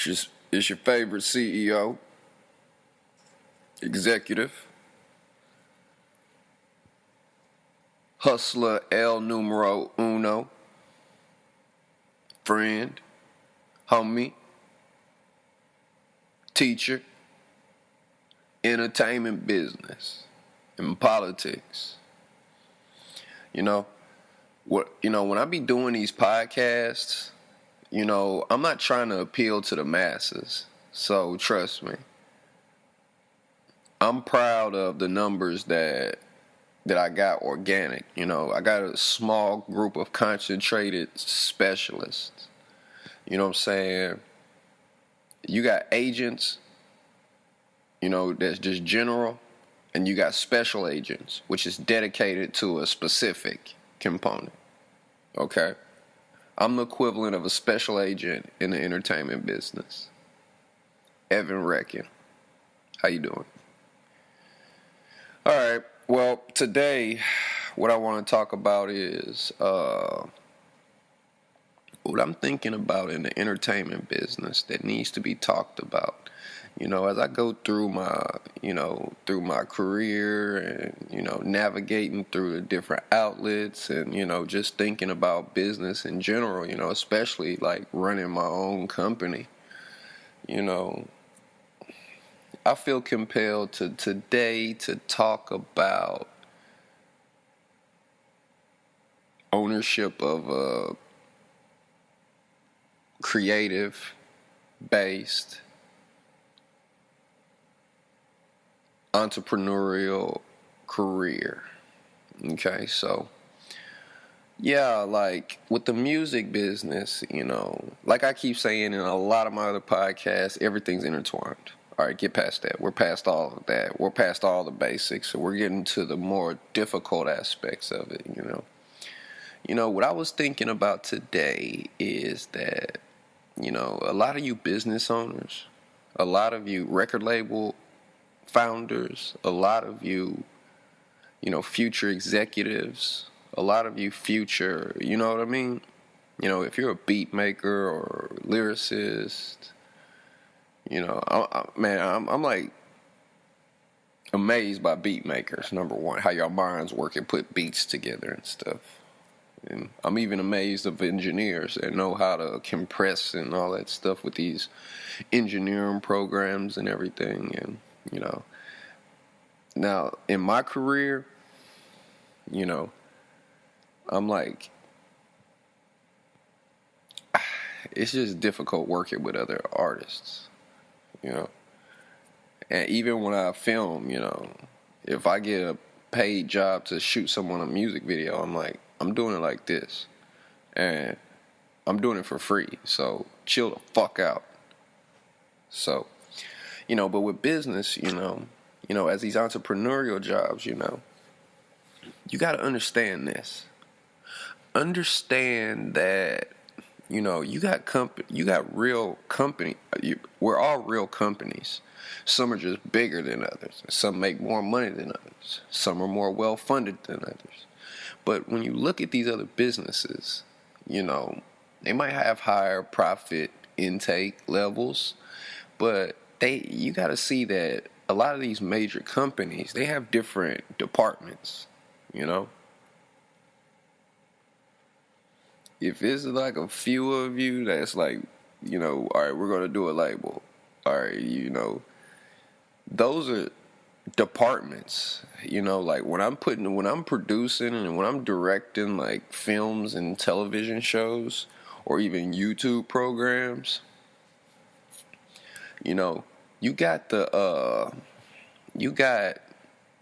It's your favorite CEO, executive, hustler el numero uno, friend, homie, teacher, entertainment business, and politics. You know, when I be doing these podcasts, I'm not trying to appeal to the masses. So trust me. I'm proud of the numbers that I got organic. I got a small group of concentrated specialists. You know what I'm saying? You got agents, that's just general, and you got special agents, which is dedicated to a specific component. Okay? I'm the equivalent of a special agent in the entertainment business. Wrekn. How you doing? All right. Well, today, what I want to talk about is what I'm thinking about in the entertainment business that needs to be talked about. As I go through my career and, navigating through the different outlets and, just thinking about business in general, especially like running my own company, I feel compelled today to talk about ownership of a creative-based entrepreneurial career. Okay, so yeah, like with the music business, like I keep saying in a lot of my other podcasts, everything's intertwined. All right, get past that. We're past all of that. We're past all the basics. So we're getting to the more difficult aspects of it, what I was thinking about today is that, a lot of you business owners, a lot of you record label founders, a lot of you, future executives, a lot of you future, you know what I mean? If you're a beat maker or lyricist, I'm like amazed by beat makers, number one, how your minds work and put beats together and stuff. And I'm even amazed of engineers that know how to compress and all that stuff with these engineering programs and everything. And, now in my career, I'm like, it's just difficult working with other artists, And even when I film, if I get a paid job to shoot someone a music video, I'm like, I'm doing it like this. And I'm doing it for free. So chill the fuck out. So, but with business, as these entrepreneurial jobs, you got to understand this. Understand that, you got real company. We're all real companies. Some are just bigger than others. Some make more money than others. Some are more well-funded than others. But when you look at these other businesses, they might have higher profit intake levels, but you got to see that a lot of these major companies, they have different departments, If it's like a few of you that's like, all right, we're going to do a label. All right, those are departments, like when I'm producing and when I'm directing like films and television shows or even YouTube programs, you got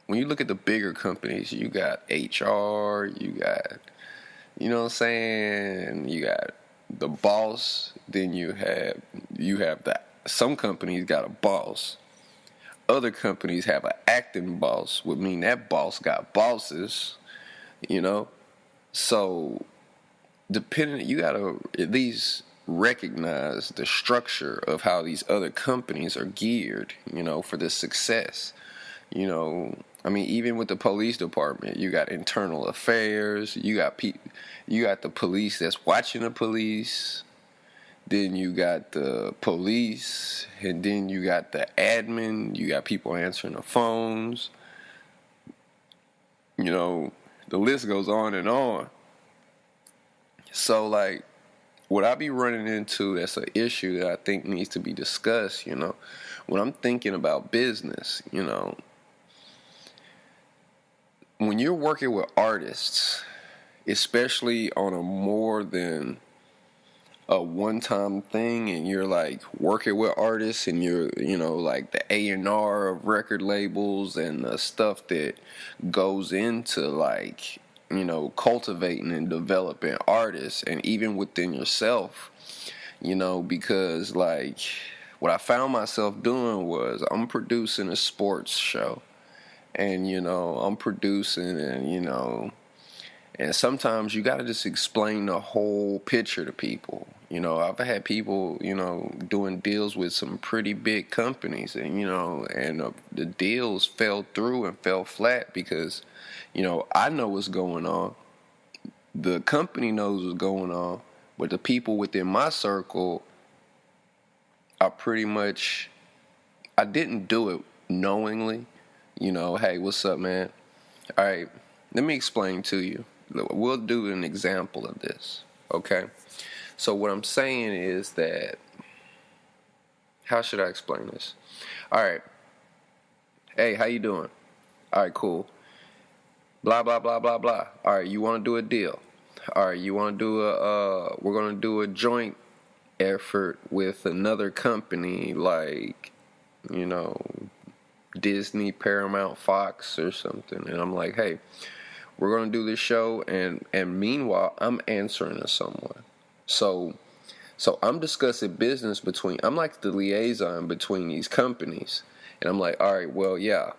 when you look at the bigger companies, you got HR, you got, what I'm saying, you got the boss, then you have some companies got a boss. Other companies have an acting boss, would mean that boss got bosses, So, you gotta at least recognize the structure of how these other companies are geared, for this success. Even with the police department, you got internal affairs, you got the police that's watching the police, then you got the police, and then you got the admin, you got people answering the phones. You know, the list goes on and on. So, like, what I be running into that's an issue that I think needs to be discussed, when I'm thinking about business, when you're working with artists, especially on a more than a one-time thing, and you're like working with artists, and you're like the A&R of record labels and the stuff that goes into like cultivating and developing artists, and even within yourself, because like what I found myself doing was I'm producing a sports show, and I'm producing, and sometimes you got to just explain the whole picture to people. I've had people, doing deals with some pretty big companies, and, the deals fell through and fell flat because, I know what's going on. The company knows what's going on, but the people within my circle are pretty much, I didn't do it knowingly. Hey, what's up, man? All right, let me explain to you. We'll do an example of this, okay? So what I'm saying is that, how should I explain this? All right. Hey, how you doing? All right, cool. Blah, blah, blah, blah, blah. All right, you want to do a deal? All right, you want to do we're going to do a joint effort with another company like, Disney, Paramount, Fox, or something. And I'm like, hey, we're going to do this show, and meanwhile, I'm answering to someone. So I'm discussing business I'm like the liaison between these companies. And I'm like, all right, well, yeah.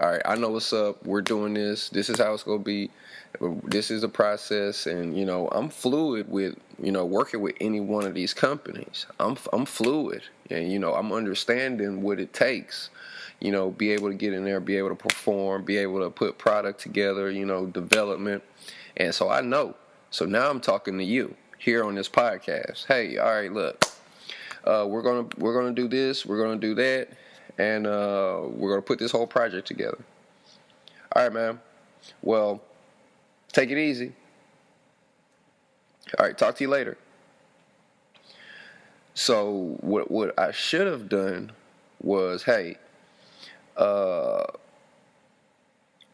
All right, I know what's up. We're doing this. This is how it's going to be. This is the process. And, I'm fluid with, working with any one of these companies. I'm fluid. And, I'm understanding what it takes. Be able to get in there, be able to perform, be able to put product together, development. And so I know. So now I'm talking to you here on this podcast. Hey, all right, look, we're gonna do this, we're gonna do that, and we're gonna put this whole project together. All right, man. Well, take it easy. All right, talk to you later. So what I should have done was, hey,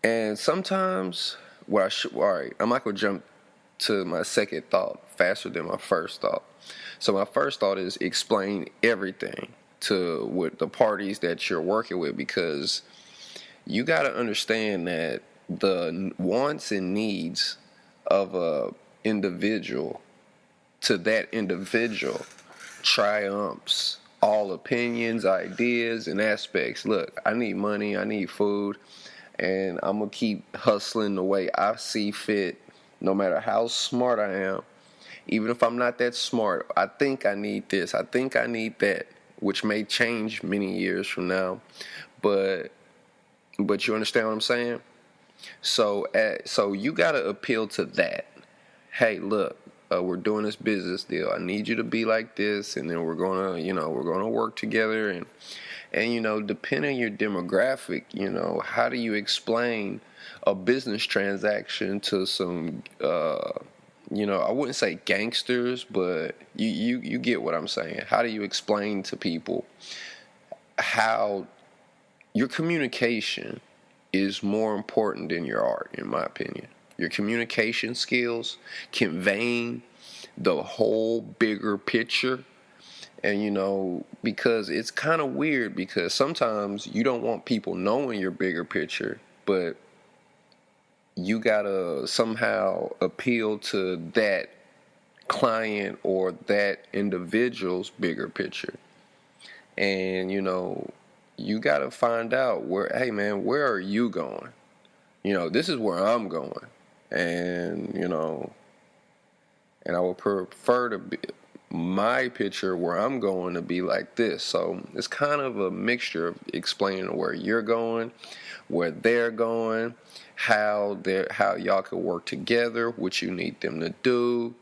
and sometimes all right, I'm not gonna jump to my second thought faster than my first thought. So my first thought is explain everything to with the parties that you're working with, because you got to understand that the wants and needs of a individual, to that individual, triumphs all opinions, ideas, and aspects. Look, I need money, I need food, and I'm going to keep hustling the way I see fit, no matter how smart I am. Even if I'm not that smart, I think I need this, I think I need that, which may change many years from now. But you understand what I'm saying? So you got to appeal to that. Hey, look, we're doing this business deal. I need you to be like this, and then we're gonna work together. And depending on your demographic, how do you explain a business transaction to some, I wouldn't say gangsters, but you get what I'm saying. How do you explain to people how your communication is more important than your art, in my opinion? Your communication skills, conveying the whole bigger picture. And, because it's kind of weird, because sometimes you don't want people knowing your bigger picture, but you got to somehow appeal to that client or that individual's bigger picture. And, you got to find out hey man, where are you going? This is where I'm going. And, and I would prefer to be my picture where I'm going to be like this. So it's kind of a mixture of explaining where you're going, where they're going, how y'all could work together, what you need them to do,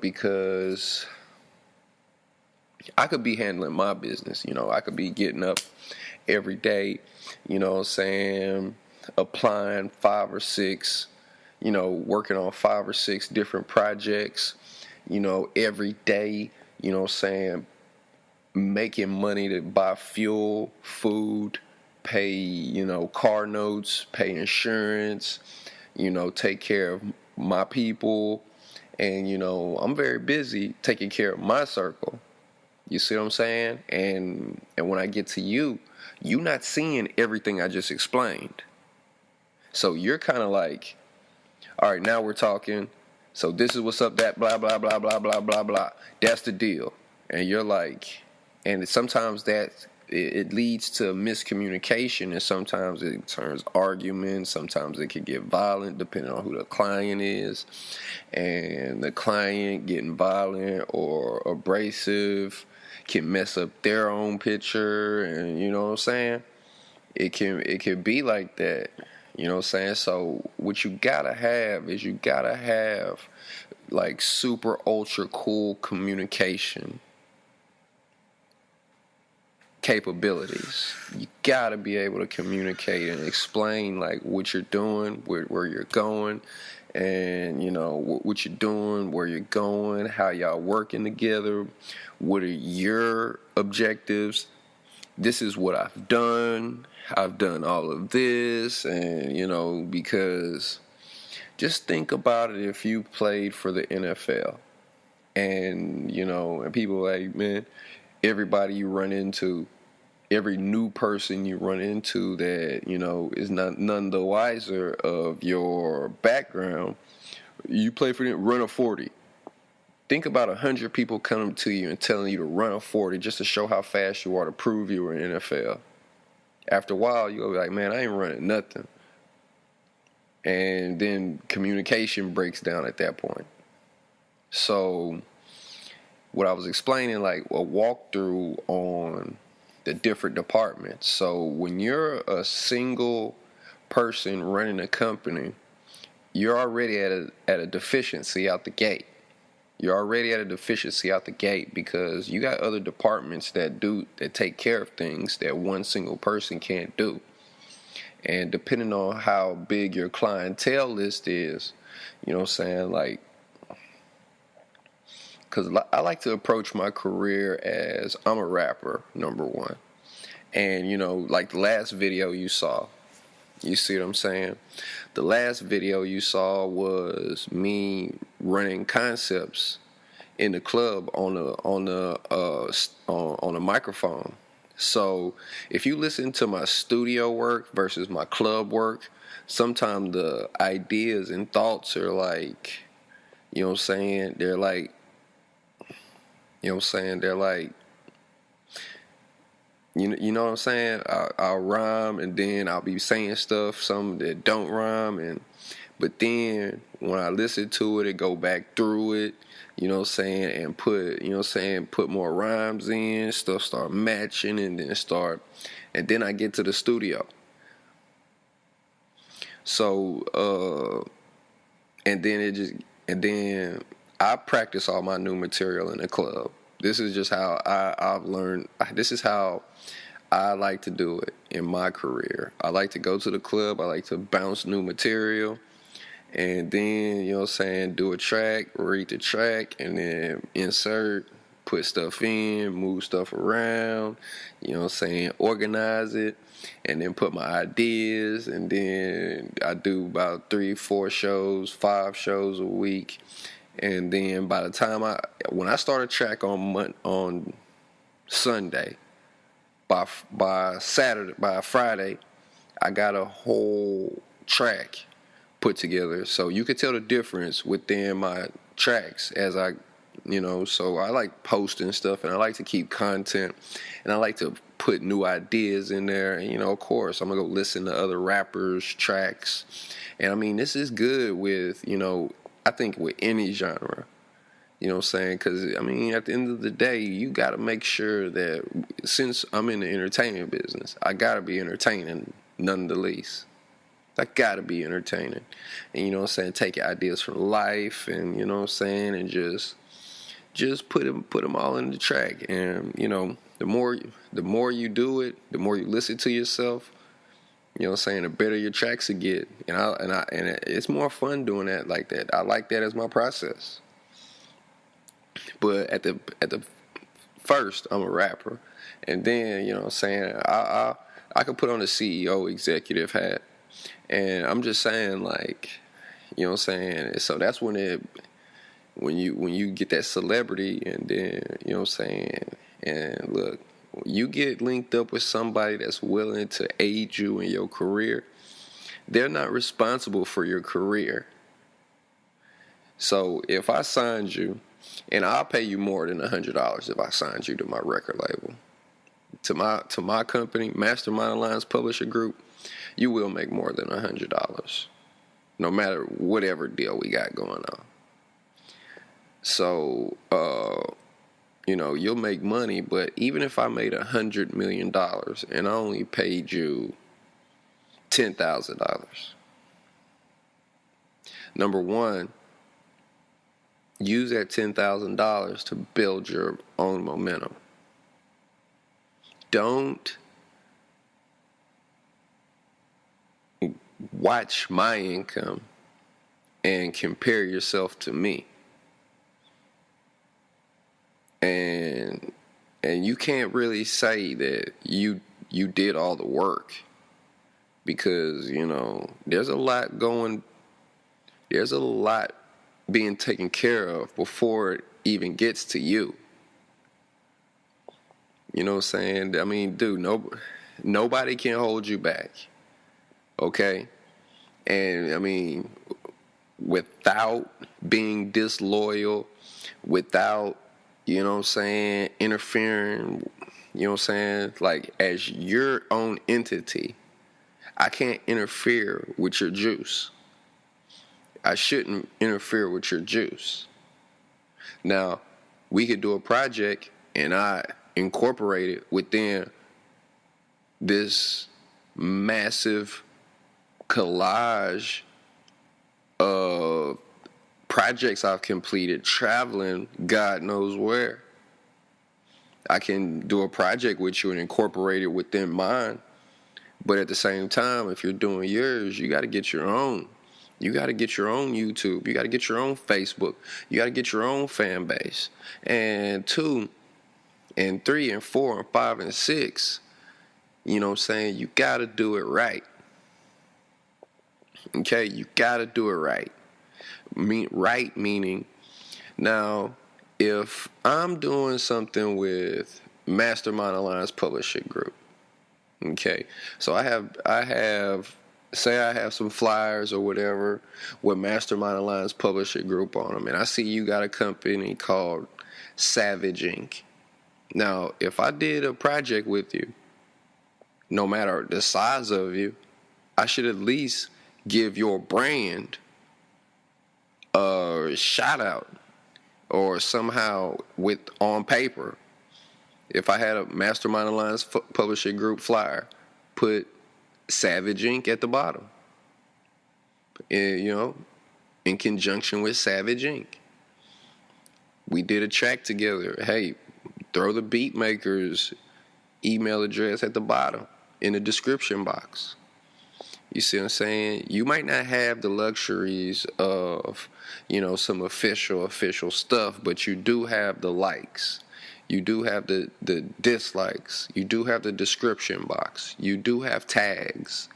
because I could be handling my business. I could be getting up every day, applying 5 or 6, working on 5 or 6 different projects, every day, making money to buy fuel, food, pay, car notes, pay insurance, take care of my people. And, I'm very busy taking care of my circle. You see what I'm saying? And when I get to you not seeing everything I just explained. So you're kind of like, all right, now we're talking. So this is what's up, that blah, blah, blah, blah, blah, blah, blah. That's the deal. And you're like, and sometimes it leads to miscommunication, and sometimes it turns arguments. Sometimes it can get violent depending on who the client is. And the client getting violent or abrasive can mess up their own picture, and you know what I'm saying? It can be like that. You know what I'm saying? So what you gotta have is like super ultra cool communication capabilities. You gotta be able to communicate and explain like what you're doing, where you're going, and what you're doing, where you're going, how y'all working together, what are your objectives. This is what I've done all of this. And because just think about it, if you played for the NFL and and people like, man, everybody you run into, every new person you run into that is none the wiser of your background, you play for them, run a 40. Think about 100 people coming to you and telling you to run a 40 just to show how fast you are, to prove you were in the NFL. After a while, you'll be like, man, I ain't running nothing. And then communication breaks down at that point. So what I was explaining, like a walkthrough on the different departments. So when you're a single person running a company, you're already at a deficiency out the gate. You're already at a deficiency out the gate because you got other departments that take care of things that one single person can't do. And depending on how big your clientele list is, like, because I like to approach my career as I'm a rapper, number one. And, like the last video you saw, you see what I'm saying? The last video you saw was me running concepts in the club on a microphone. So if you listen to my studio work versus my club work, sometimes the ideas and thoughts are like, they're like, they're like, you know what I'm saying? I'll rhyme and then I'll be saying some that don't rhyme, but then when I listen to it, go back through it, and put more rhymes in, stuff start matching, and then I get to the studio. So and then I practice all my new material in the club. This is just how I've learned. This is how I like to do it in my career. I like to go to the club. I like to bounce new material. And then, do a track, read the track, and then insert, put stuff in, move stuff around, organize it, and then put my ideas. And then I do about 3, 4 shows, 5 shows a week. And then by the time when I start a track on Sunday, by Friday, I got a whole track put together. So you could tell the difference within my tracks as so I like posting stuff, and I like to keep content, and I like to put new ideas in there. And, of course, I'm going to go listen to other rappers' tracks. And, this is good with, I think with any genre. You know what I'm saying? Because, at the end of the day, you got to make sure that since I'm in the entertainment business, I got to be entertaining none the least. I got to be entertaining. And, take ideas from life and, and just just put them all in the track. And the more you do it, the more you listen to yourself. You know what I'm saying? The better your tracks will get. And it's more fun doing that like that. I like that as my process. But at the first, I'm a rapper. And then, you know what I'm saying, I could put on the CEO executive hat. And I'm just saying, like, you know what I'm saying? So that's when you get that celebrity, and then, you know what I'm saying, and look, you get linked up with somebody that's willing to aid you in your career, they're not responsible for your career. So if I signed you, and I'll pay you more than $100 if I signed you to my record label, to my company, Mastermind Alliance Publisher Group, you will make more than $100, no matter whatever deal we got going on. So, you'll make money, but even if I made $100 million and I only paid you $10,000, number one, use that $10,000 to build your own momentum. Don't watch my income and compare yourself to me. And you can't really say that you did all the work, because there's a lot being taken care of before it even gets to you. You know what I'm saying? I mean, dude, nobody can hold you back. Okay? And I mean, without being disloyal, without, you know what I'm saying, interfering, you know what I'm saying, like, as your own entity, I can't interfere with your juice. I shouldn't interfere with your juice. Now, we could do a project and I incorporate it within this massive collage of projects I've completed, traveling God knows where. I can do a project with you and incorporate it within mine. But at the same time, if you're doing yours, you got to get your own. You got to get your own YouTube. You got to get your own Facebook. You got to get your own fan base. And 2, and 3, and 4, and 5, and 6, you know what I'm saying? You got to do it right. Okay? You got to do it right. Right meaning, now, if I'm doing something with Mastermind Alliance Publishing Group, okay, so I have say I have some flyers or whatever with Mastermind Alliance Publishing Group on them, and I see you got a company called Savage Inc. Now, if I did a project with you, no matter the size of you, I should at least give your brand a shout out, or somehow on paper. If I had a Mastermind Alliance Publishing Group flyer, put Savage Inc. at the bottom. And, in conjunction with Savage Inc. We did a track together. Hey, throw the beat maker's email address at the bottom in the description box. You see what I'm saying? You might not have the luxuries of, some official stuff, but you do have the likes. You do have the dislikes. You do have the description box. You do have tags.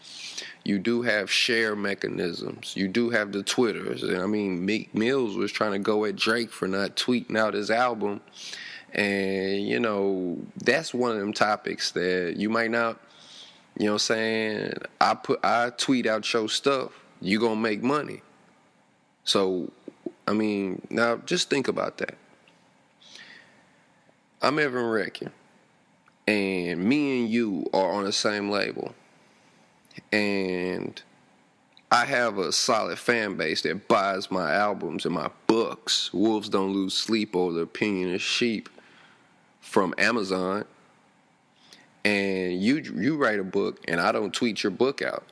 You do have share mechanisms. You do have the Twitters. And I mean, Meek Mills was trying to go at Drake for not tweeting out his album. And, that's one of them topics that you might not, you know what I'm saying, I tweet out your stuff, you gonna make money. So, I mean, now just think about that. I'm Wrekn, and me and you are on the same label. And I have a solid fan base that buys my albums and my books. Wolves Don't Lose Sleep Over the Opinion of Sheep from Amazon. And you write a book and I don't tweet your book out.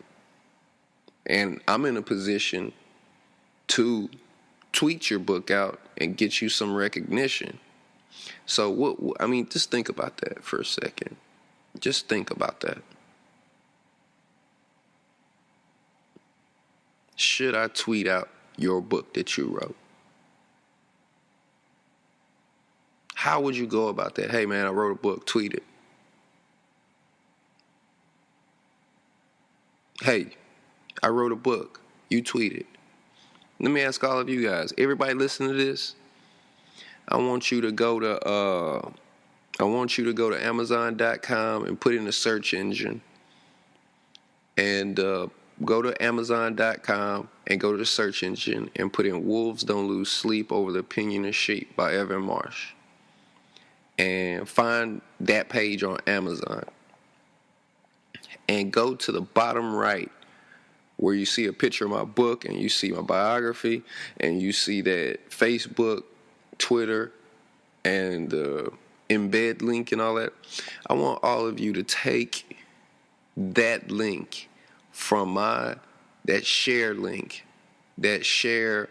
And I'm in a position to tweet your book out and get you some recognition. So I mean, just think about that for a second. Just think about that. Should I tweet out your book that you wrote? How would you go about that? Hey man, I wrote a book, tweet it. Hey, I wrote a book, you tweet it. Let me ask all of you guys, everybody listening to this, I want you to go to Amazon.com and put in a search engine and go to Amazon.com and go to the search engine and put in Wolves Don't Lose Sleep Over the Opinion of Sheep by Evan Marsh. And find that page on Amazon. And go to the bottom right where you see a picture of my book and you see my biography and you see that Facebook, Twitter, and the embed link and all that. I want all of you to take that link from that share link, that share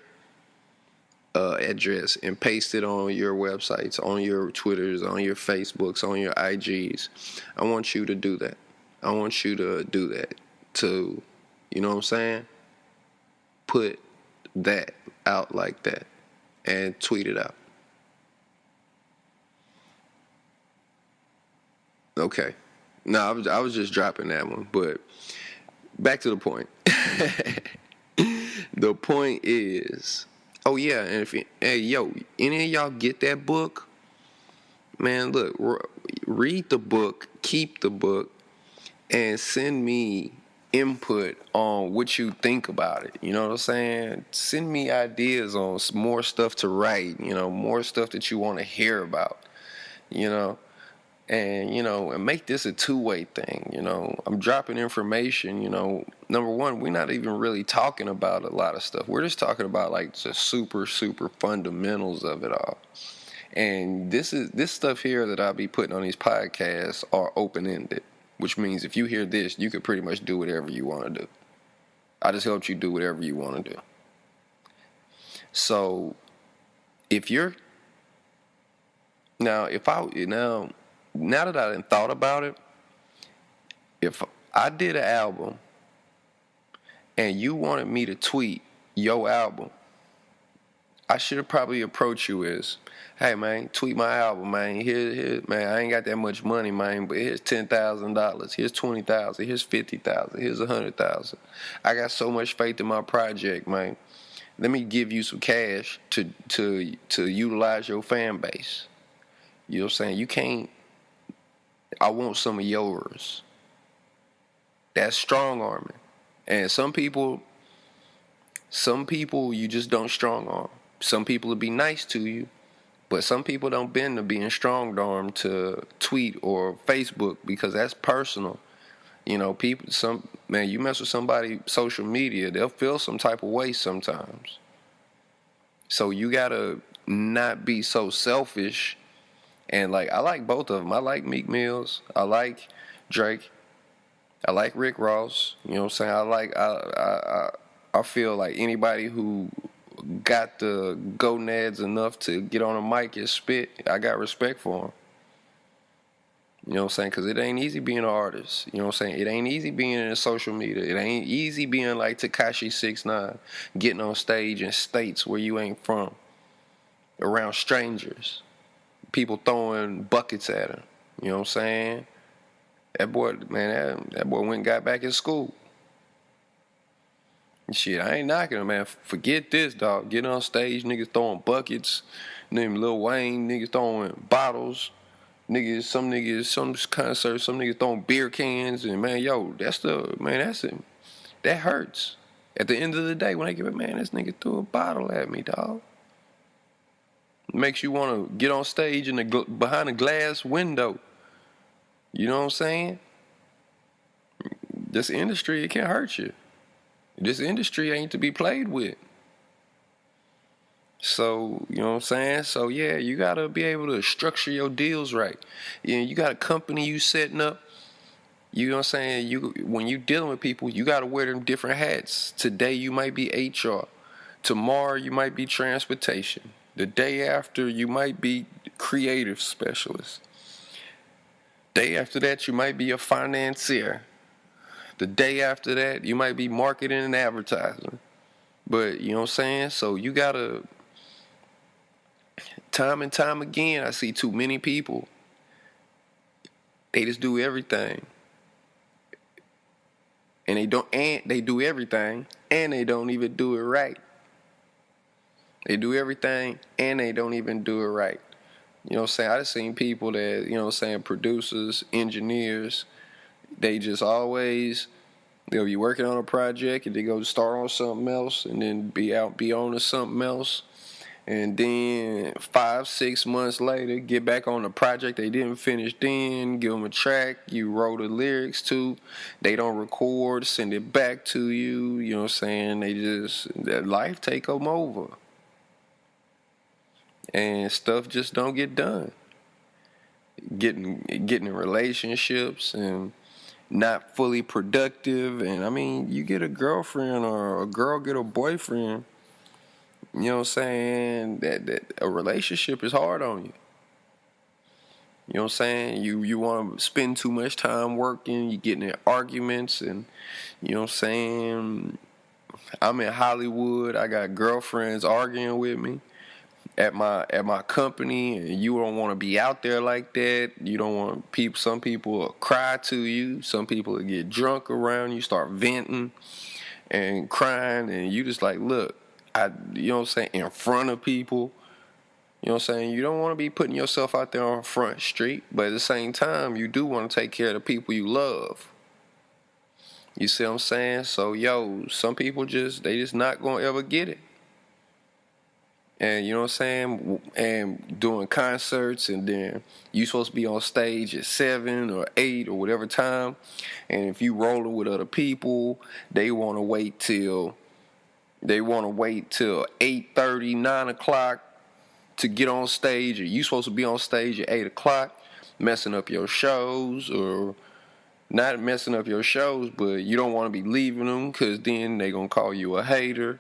address, and paste it on your websites, on your Twitters, on your Facebooks, on your IGs. I want you to do that. I want you to do that. To, you know what I'm saying? Put that out like that and tweet it out. Okay. No, I was just dropping that one, but back to the point. The point is, oh yeah, and if any of y'all get that book, man, look, read the book, keep the book, and send me input on what you think about it. You know what I'm saying? Send me ideas on some more stuff to write, more stuff that you want to hear about, and make this a two-way thing. I'm dropping information. Number one, we're not even really talking about a lot of stuff. We're just talking about like the super fundamentals of it all. And this stuff here that I'll be putting on these podcasts are open-ended, which means if you hear this, you could pretty much do whatever you want to do. I just helped you do whatever you want to do. So now that I done thought about it, if I did an album and you wanted me to tweet your album, I should have probably approached you as, hey man, tweet my album, man. Here, man, I ain't got that much money, man, but here's $10,000, here's $20,000, here's $50,000, here's $100,000. I got so much faith in my project, man. Let me give you some cash to utilize your fan base. You know what I'm saying? I want some of yours. That's strong arming. And some people you just don't strong arm. Some people will be nice to you, but some people don't bend to being strong armed to tweet or Facebook because that's personal. You mess with somebody social media, they'll feel some type of way sometimes. So you gotta not be so selfish. And I like both of them. I like Meek Mills. I like Drake. I like Rick Ross. You know what I'm saying? I feel like anybody who got the gonads enough to get on a mic and spit, I got respect for them. You know what I'm saying? Because it ain't easy being an artist. You know what I'm saying? It ain't easy being in social media. It ain't easy being like Tekashi 6ix9ine, getting on stage in states where you ain't from, around strangers. People throwing buckets at him. You know what I'm saying? That boy went and got back in school. Shit, I ain't knocking him, man. Forget this, dog. Get on stage, niggas throwing buckets. Them Lil Wayne, niggas throwing bottles. Some concerts, some niggas throwing beer cans. And, man, that hurts. At the end of the day, when they give it, man, this nigga threw a bottle at me, dog. Makes you want to get on stage behind a glass window. You know what I'm saying? This industry, it can hurt you. This industry ain't to be played with. So, you know what I'm saying? So, yeah, you got to be able to structure your deals right. You got a company you setting up. You know what I'm saying? When you dealing with people, you got to wear them different hats. Today, you might be HR. Tomorrow you might be transportation. The day after you might be creative specialist. Day after that you might be a financier. The day after that you might be marketing and advertising. But you know what I'm saying? So you gotta, time and time again, I see too many people. They just do everything. And they do everything and they don't even do it right. They do everything and they don't even do it right. You know what I'm saying? I just seen people that, you know what I'm saying, producers, engineers, they just always, they'll be working on a project and they go start on something else and then be on to something else. And then 5-6 months later, get back on the project they didn't finish then, give them a track you wrote the lyrics to. They don't record, send it back to you. You know what I'm saying? They just, that life take them over. And stuff just don't get done. Getting in relationships and not fully productive. And I mean, you get a girlfriend or a girl get a boyfriend, you know what I'm saying, that a relationship is hard on you. You know what I'm saying? You want to spend too much time working, you getting in arguments, and you know what I'm saying, I'm in Hollywood, I got girlfriends arguing with me at my company, and you don't want to be out there like that. You don't want people. Some people will cry to you. Some people will get drunk around you, start venting and crying, and you just like, look, you know what I'm saying, in front of people. You know what I'm saying? You don't want to be putting yourself out there on Front Street, but at the same time, you do want to take care of the people you love. You see what I'm saying? So, some people they just not going to ever get it. And you know what I'm saying? And doing concerts, and then you supposed to be on stage at 7 or 8 or whatever time. And if you rolling with other people, they want to wait till 8:30, 9 o'clock to get on stage. Or you supposed to be on stage at 8 o'clock, messing up your shows, or not messing up your shows, but you don't want to be leaving them because then they going to call you a hater.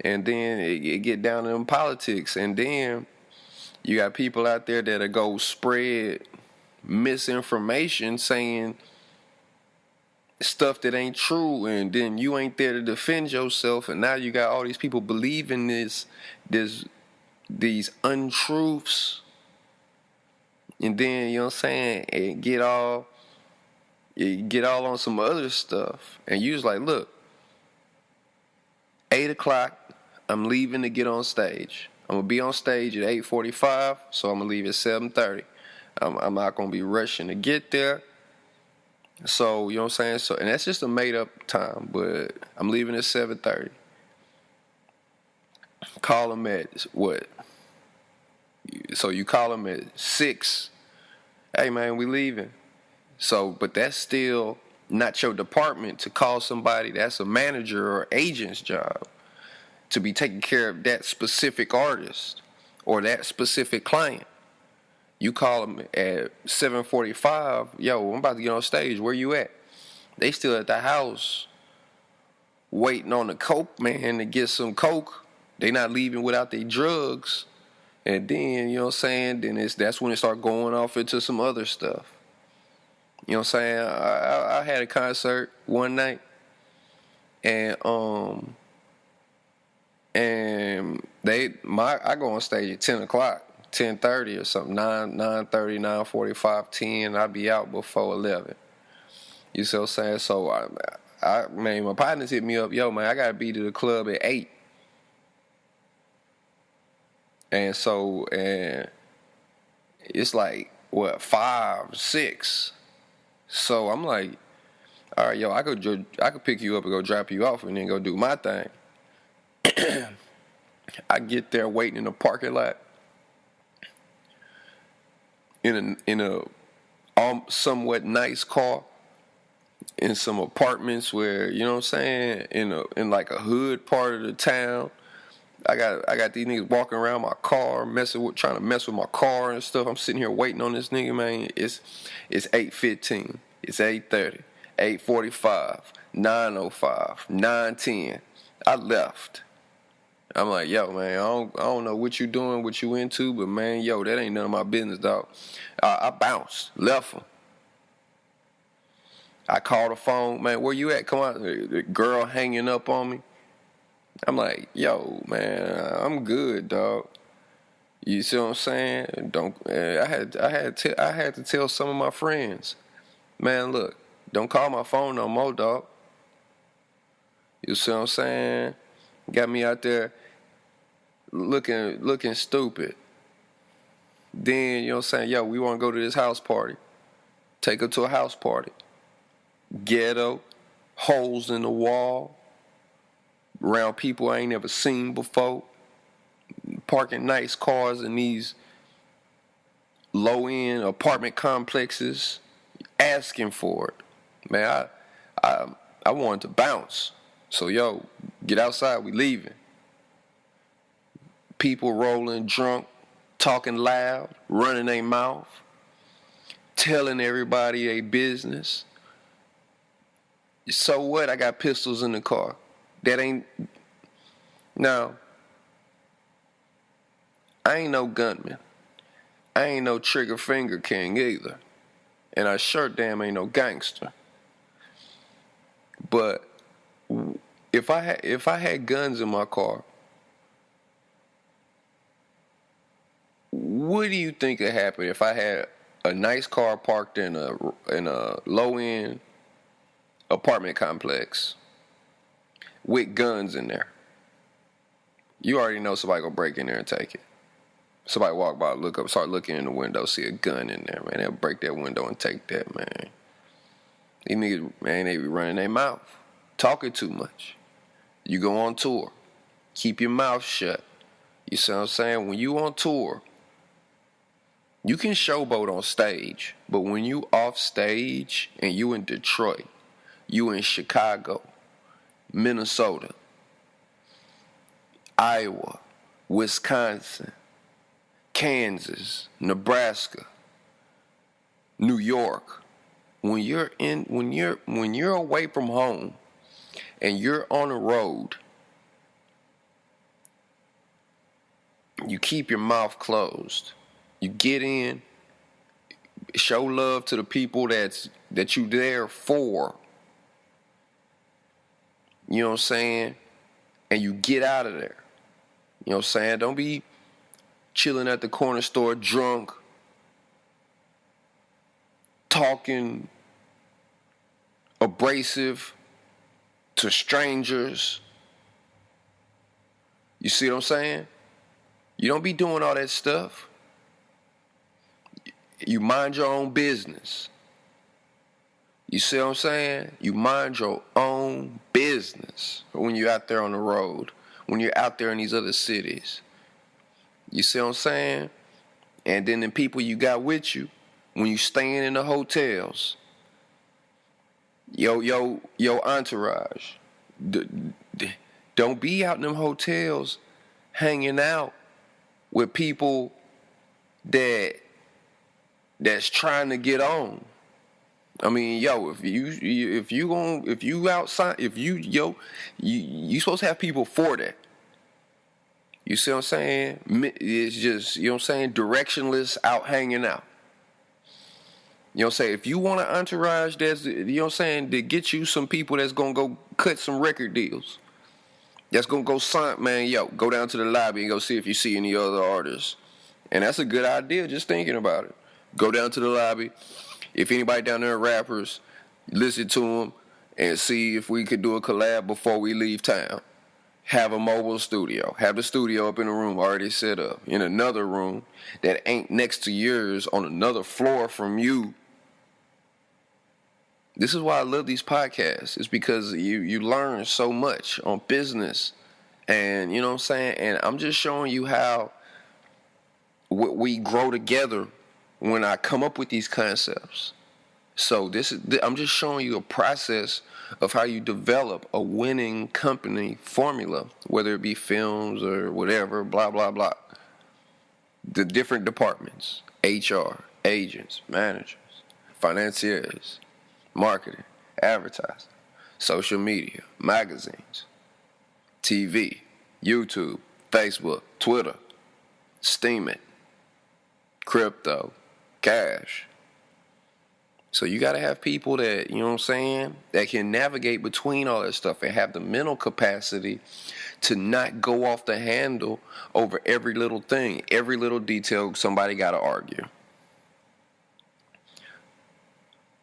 And then it get down to them politics. And then you got people out there that'll go spread misinformation saying stuff that ain't true, and then you ain't there to defend yourself, and now you got all these people believing these untruths. And then, you know what I'm saying, it get all on some other stuff. And you just like, look, 8 o'clock, I'm leaving to get on stage. I'm going to be on stage at 8:45, so I'm going to leave at 7:30. I'm not going to be rushing to get there. So, you know what I'm saying? So, and that's just a made-up time, but I'm leaving at 7:30. Call them at what? So you call them at 6. Hey, man, we leaving. So, but that's still not your department to call somebody. That's a manager or agent's job to be taking care of that specific artist or that specific client. You call them at 7:45. Yo, I'm about to get on stage. Where you at? They still at the house waiting on the coke man to get some coke. They not leaving without their drugs. And then, you know what I'm saying, then that's when it start going off into some other stuff. You know what I'm saying? I had a concert one night, and I go on stage at 10 o'clock, 10:30 or something, 9:30, 9:45, 10. I be out before 11. You see what I'm saying? So man, my partners hit me up, yo, man, I gotta be to the club at 8. And it's like, what, 5, 6. So I'm like, all right, yo, I could pick you up and go drop you off and then go do my thing. I get there waiting in the parking lot in a somewhat nice car in some apartments where, you know what I'm saying, in like a hood part of the town. I got these niggas walking around my car, trying to mess with my car and stuff. I'm sitting here waiting on this nigga, man. It's 8:15. It's 8:30. 8:45. 9:05. 9:10. I left. I'm like, yo, man, I don't know what you doing, what you into, but man, yo, that ain't none of my business, dog. I bounced, left him. I called the phone, man, where you at? Come on, the girl hanging up on me. I'm like, yo, man, I'm good, dog. You see what I'm saying? I had to tell some of my friends, man, look, don't call my phone no more, dog. You see what I'm saying? Got me out there looking stupid. Then, you know what I'm saying, yo, we want to go to this house party. Take her to a house party. Ghetto, holes in the wall, around people I ain't never seen before, parking nice cars in these low-end apartment complexes, asking for it. Man, I wanted to bounce. So, yo, get outside, we leaving. People rolling drunk, talking loud, running their mouth, telling everybody their business. So what? I got pistols in the car. That ain't... Now, I ain't no gunman. I ain't no trigger finger king either. And I sure damn ain't no gangster. But if I had guns in my car, what do you think would happen if I had a nice car parked in a low-end apartment complex with guns in there? You already know somebody gonna break in there and take it. Somebody walk by, look up, start looking in the window, see a gun in there, man. They'll break that window and take that, man. These niggas, man, they be running their mouth, talking too much. You go on tour, keep your mouth shut. You see what I'm saying? When you on tour, you can showboat on stage, but when you off stage and you in Detroit, you in Chicago, Minnesota, Iowa, Wisconsin, Kansas, Nebraska, New York, when you're away from home and you're on the road, you keep your mouth closed. You get in, show love to the people that you there for. You know what I'm saying? And you get out of there. You know what I'm saying? Don't be chilling at the corner store drunk, talking abrasive to strangers. You see what I'm saying? You don't be doing all that stuff. You mind your own business. You see what I'm saying? You mind your own business when you're out there on the road, when you're out there in these other cities. You see what I'm saying? And then the people you got with you, when you staying in the hotels, your entourage. Don't be out in them hotels hanging out with people that's trying to get on. I mean, yo, if you outside, you supposed to have people for that. You see what I'm saying? It's just, you know what I'm saying, directionless, out hanging out. You know what I'm saying? If you want an entourage that's, you know what I'm saying, to get you some people that's going to go cut some record deals, that's going to go sign, man, yo, go down to the lobby and go see if you see any other artists. And that's a good idea, just thinking about it. Go down to the lobby. If anybody down there are rappers, listen to them and see if we could do a collab before we leave town. Have a mobile studio. Have the studio up in a room already set up. In another room that ain't next to yours, on another floor from you. This is why I love these podcasts. It's because you learn so much on business. And, you know what I'm saying? And I'm just showing you how we grow together when I come up with these concepts. So I'm just showing you a process of how you develop a winning company formula, whether it be films or whatever, blah, blah, blah. The different departments, HR, agents, managers, financiers, marketing, advertising, social media, magazines, TV, YouTube, Facebook, Twitter, Steam it, crypto, cash. So you got to have people that, you know what I'm saying, that can navigate between all that stuff and have the mental capacity to not go off the handle over every little thing, every little detail somebody got to argue.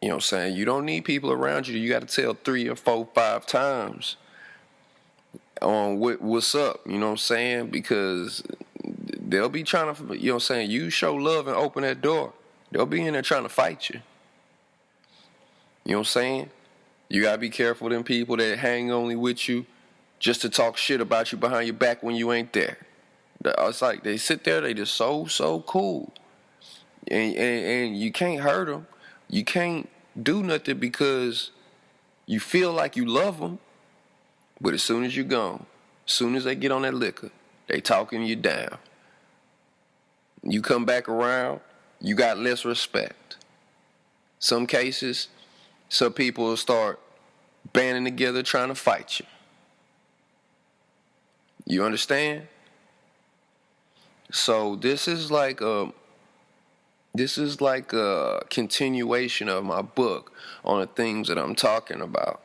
You know what I'm saying? You don't need people around you. You got to tell 3 or 4, 5 times on what's up. You know what I'm saying? Because they'll be trying to, you know what I'm saying, you show love and open that door. They'll be in there trying to fight you. You know what I'm saying? You got to be careful of them people that hang only with you just to talk shit about you behind your back when you ain't there. It's like they sit there, they just so cool. And you can't hurt them. You can't do nothing because you feel like you love them. But as soon as you're gone, as soon as they get on that liquor, they talking you down. You come back around, you got less respect. Some cases, some people will start banding together trying to fight you. You understand? So this is like a continuation of my book on the things that I'm talking about.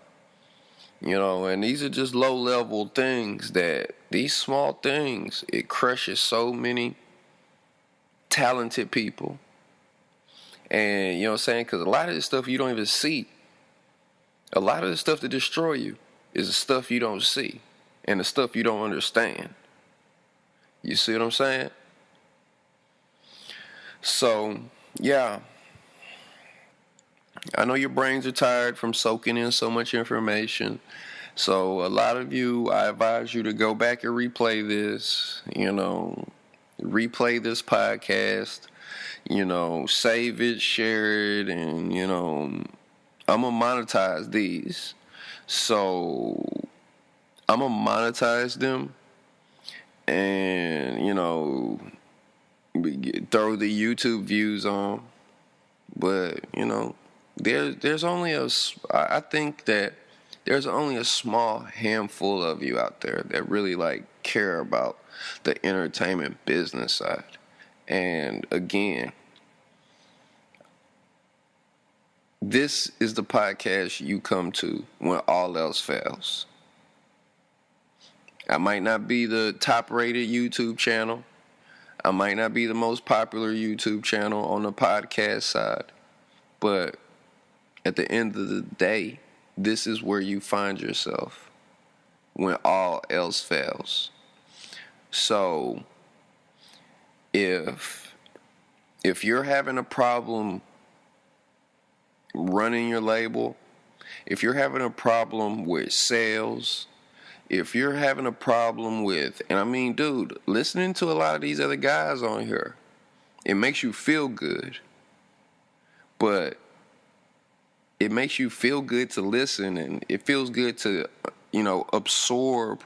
You know, and these are just low-level things that, these small things, it crushes so many talented people. And, you know what I'm saying? Because a lot of this stuff you don't even see. A lot of the stuff that destroy you is the stuff you don't see and the stuff you don't understand. You see what I'm saying? So, yeah. I know your brains are tired from soaking in so much information. So, a lot of you, I advise you to go back and replay this, you know, replay this podcast, you know, save it, share it, and, you know, I'm going to monetize these. So, I'm going to monetize them and, you know, throw the YouTube views on. But, you know, there's only I think that there's only a small handful of you out there that really, like, care about the entertainment business side. And, again, this is the podcast you come to when all else fails. I might not be the top-rated YouTube channel. I might not be the most popular YouTube channel on the podcast side. But at the end of the day, this is where you find yourself when all else fails. So, if you're having a problem running your label, if you're having a problem with sales, if you're having a problem with, and I mean, dude, listening to a lot of these other guys on here, it makes you feel good. But it makes you feel good to listen, and it feels good to, you know, absorb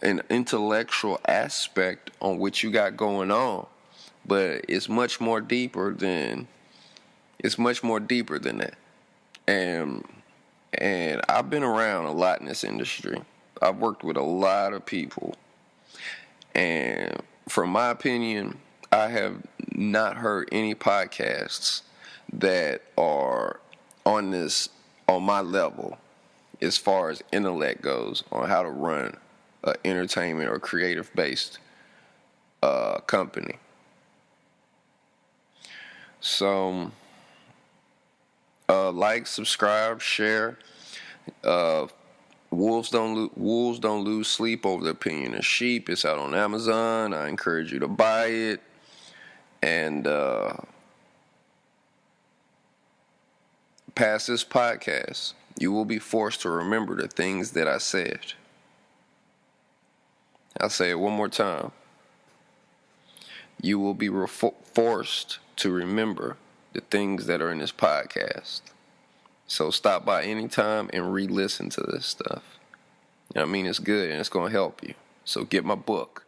an intellectual aspect on what you got going on. But it's much more deeper than that. And I've been around a lot in this industry. I've worked with a lot of people. And from my opinion, I have not heard any podcasts that are on my level as far as intellect goes on how to run an entertainment or creative based company. So like, subscribe, share. Wolves don't lose sleep over the opinion of sheep. It's out on Amazon. I encourage you to buy it. And past this podcast, you will be forced to remember the things that I said. I'll say it one more time. You will be forced to remember the things that are in this podcast. So stop by anytime and re-listen to this stuff. I mean, it's good and it's going to help you. So get my book.